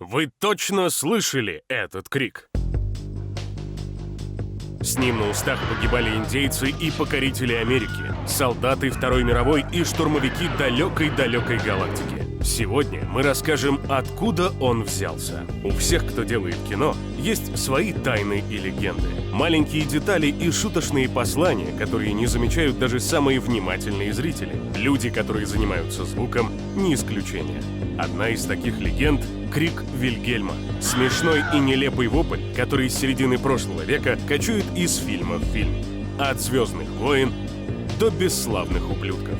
Вы точно слышали этот крик? С ним на устах погибали индейцы и покорители Америки, солдаты Второй мировой и штурмовики далекой-далекой галактики. Сегодня мы расскажем, откуда он взялся. У всех, кто делает кино, есть свои тайны и легенды. Маленькие детали и шуточные послания, которые не замечают даже самые внимательные зрители. Люди, которые занимаются звуком, не исключение. Одна из таких легенд — крик Вильгельма. Смешной и нелепый вопль, который с середины прошлого века кочует из фильма в фильм. От «Звездных войн» до «Бесславных ублюдков».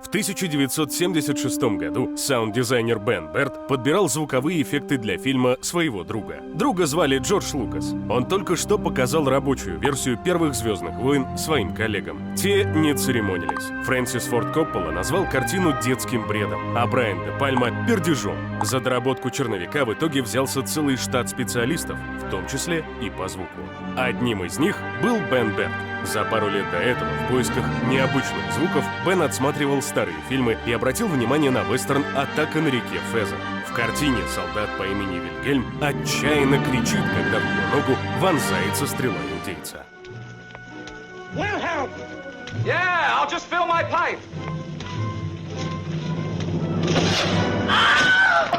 В 1976 году саунд-дизайнер Бен Берт подбирал звуковые эффекты для фильма своего друга. Друга звали Джордж Лукас. Он только что показал рабочую версию первых «Звездных войн» своим коллегам. Те не церемонились. Фрэнсис Форд Коппола назвал картину детским бредом, а Брайан де Пальма — пердежом. За доработку черновика в итоге взялся целый штат специалистов, в том числе и по звуку. Одним из них был Бен Берт. За пару лет до этого в поисках необычных звуков Бен отсматривал старые фильмы и обратил внимание на вестерн «Атака на реке Фезер». В картине солдат по имени Вильгельм отчаянно кричит, когда в его ногу вонзается стрела индейца. Wilhelm! Yeah, I'll just fill my pipe.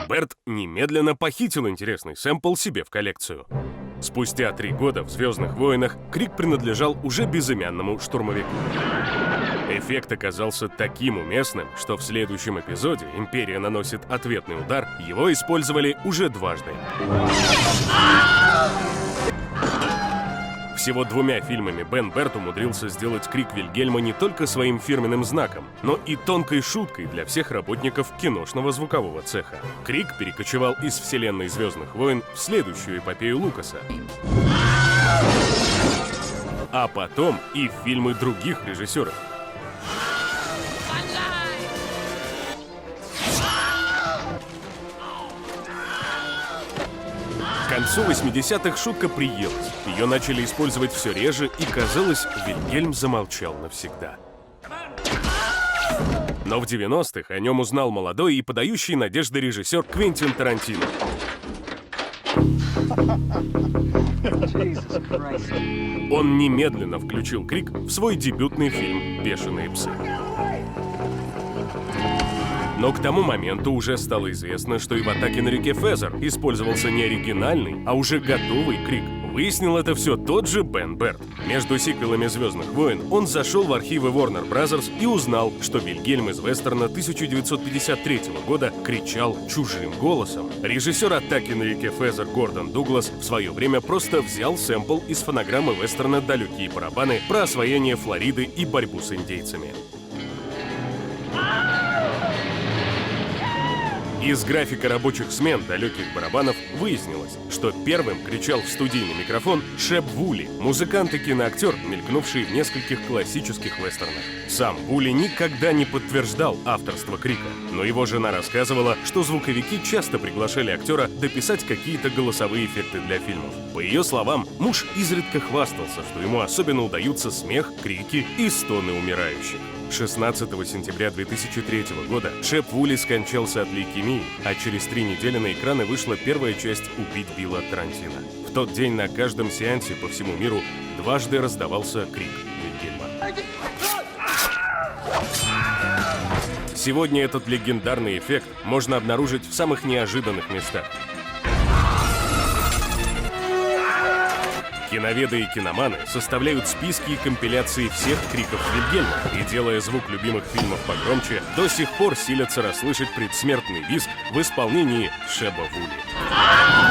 Берт немедленно похитил интересный сэмпл себе в коллекцию. Спустя 3 года в «Звездных войнах» крик принадлежал уже безымянному штурмовику. Эффект оказался таким уместным, что в следующем эпизоде «Империя наносит ответный удар» его использовали уже дважды. Всего 2 фильмами Бен Берт умудрился сделать крик Вильгельма не только своим фирменным знаком, но и тонкой шуткой для всех работников киношного звукового цеха. Крик перекочевал из вселенной «Звездных войн» в следующую эпопею Лукаса. А потом и в фильмы других режиссеров. К концу 80-х шутка приелась. Ее начали использовать все реже, и, казалось, Вильгельм замолчал навсегда. Но в 90-х о нем узнал молодой и подающий надежды режиссер Квентин Тарантино. Он немедленно включил крик в свой дебютный фильм «Бешеные псы». Но к тому моменту уже стало известно, что и в «Атаке на реке Фезер» использовался не оригинальный, а уже готовый крик. Выяснил это все тот же Бен Берт. Между сиквелами «Звездных войн» он зашел в архивы Warner Bros. И узнал, что Вильгельм из вестерна 1953 года кричал чужим голосом. Режиссер «Атаки на реке Фезер» Гордон Дуглас в свое время просто взял сэмпл из фонограммы вестерна «Далекие барабаны» про освоение Флориды и борьбу с индейцами. Из графика рабочих смен «Далеких барабанов» выяснилось, что первым кричал в студийный микрофон Шеп Вулли, музыкант и киноактер, мелькнувший в нескольких классических вестернах. Сам Вулли никогда не подтверждал авторство крика, но его жена рассказывала, что звуковики часто приглашали актера дописать какие-то голосовые эффекты для фильмов. По ее словам, муж изредка хвастался, что ему особенно удаются смех, крики и стоны умирающих. 16 сентября 2003 года Шеп Вулли скончался от лейкемии, а через 3 недели на экраны вышла первая часть «Убить Билла» Тарантино. В тот день на каждом сеансе по всему миру дважды раздавался крик Вильгельма. Сегодня этот легендарный эффект можно обнаружить в самых неожиданных местах. Киноведы и киноманы составляют списки и компиляции всех криков Вильгельма и, делая звук любимых фильмов погромче, до сих пор силятся расслышать предсмертный визг в исполнении Шеба Вулли.